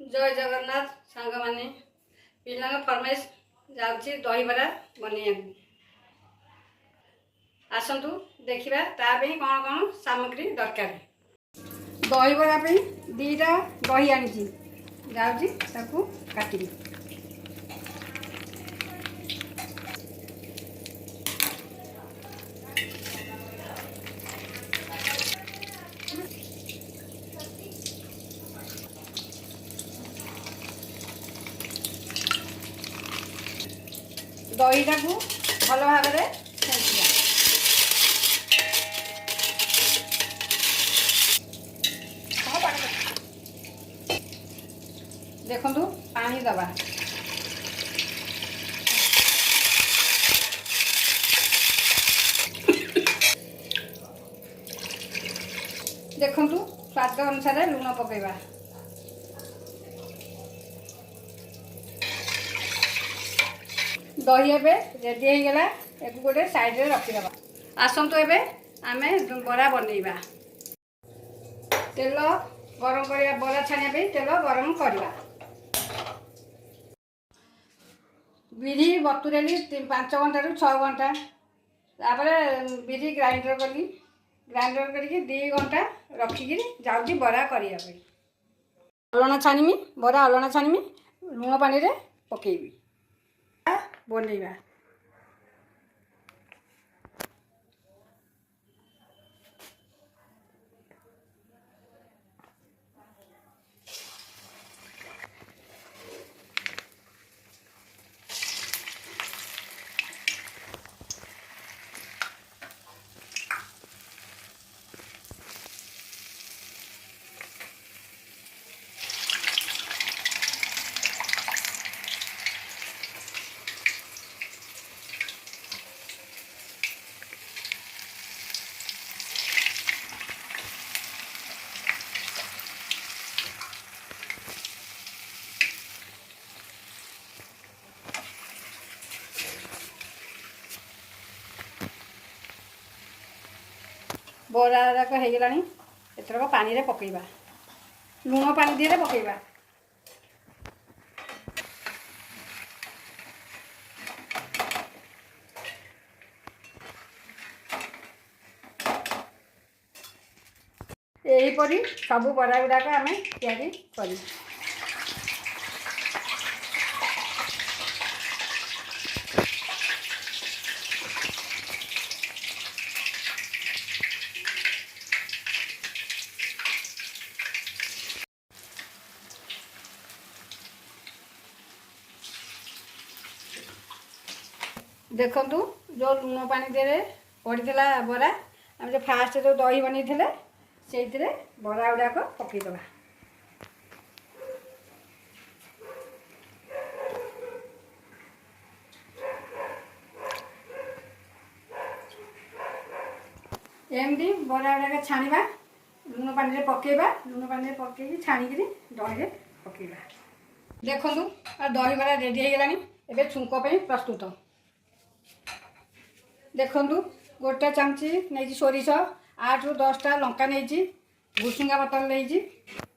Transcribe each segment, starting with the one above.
जय जगन्नाथ सांग माने पिला फरमाइश जाऊँगी दहीबरा बनैया आसतु देखा ताप कौन कौन सामग्री दरकार। दहीबरा दीटा दही आनी जाऊँगी काटी दहीटा को भल भाव देखु पानी दबा देखु स्वाद अनुसार लुण पकेबा दही एवं रेडी हो गला एक गोटे साइड रे रखीदबा। आसतु एबे आमे बरा बनैबा तेल गरम करिया बरा छानिया पे तेल गरम करवा बिरी बतुरेली 5 घंटा रु 6 घंटा तापर बिरी ग्राइंडर कली ग्राइंडर करके 2 घंटा रखिकी जाऊँगी बरा करिया पे अलना छानिमी बरा अलना छानिमी लुण पानी रे पकेबी बनैबा। बरा जाक हो गला एथरक पानी रे पकेबा लुण पानी दी पकेबा यहीपरी सबू बरा गुड़ाक आम तैयारी कर देखु जो लुण पानी दे पड़ता बरा आम जो फास्ट जो दही बन से बरा गुड़ाक पकईदबा एमती बरा गुड़ाक छाणा लुण पानी पकेबा लुण पानी पकई छाणिक दही पकेबा। देखु दही बरा रेडी हो गलानी एबे छुंक पे प्रस्तुत देखु गोटे चामची नहीं सोरिष 8 ରୁ 10टा लंका नहीं भुसुंगा बोतल नहीं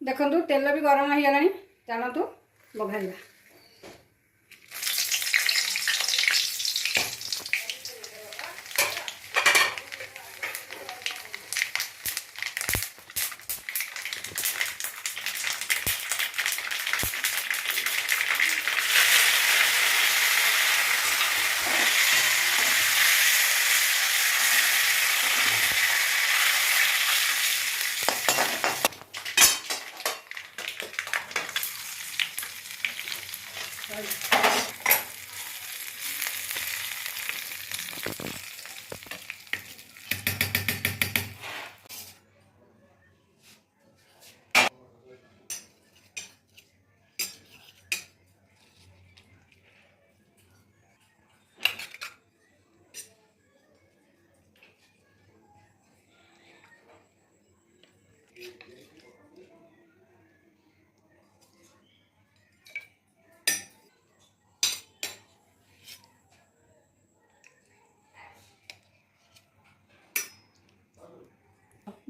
देखु तेल भी गरम हो गलानी चलतु बघारिबा।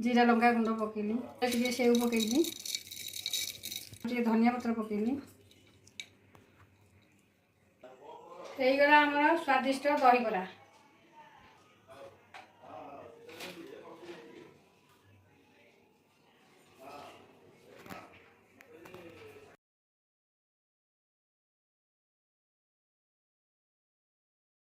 जीरा लंका गुंड पकेली टे सेव पकईली ଟିକେ ଧନିଆ ପତ୍ର ପକେଇନି। ହେଇଗଲା ଆମର ସ୍ୱାଦିଷ୍ଟ ଦହିବରା।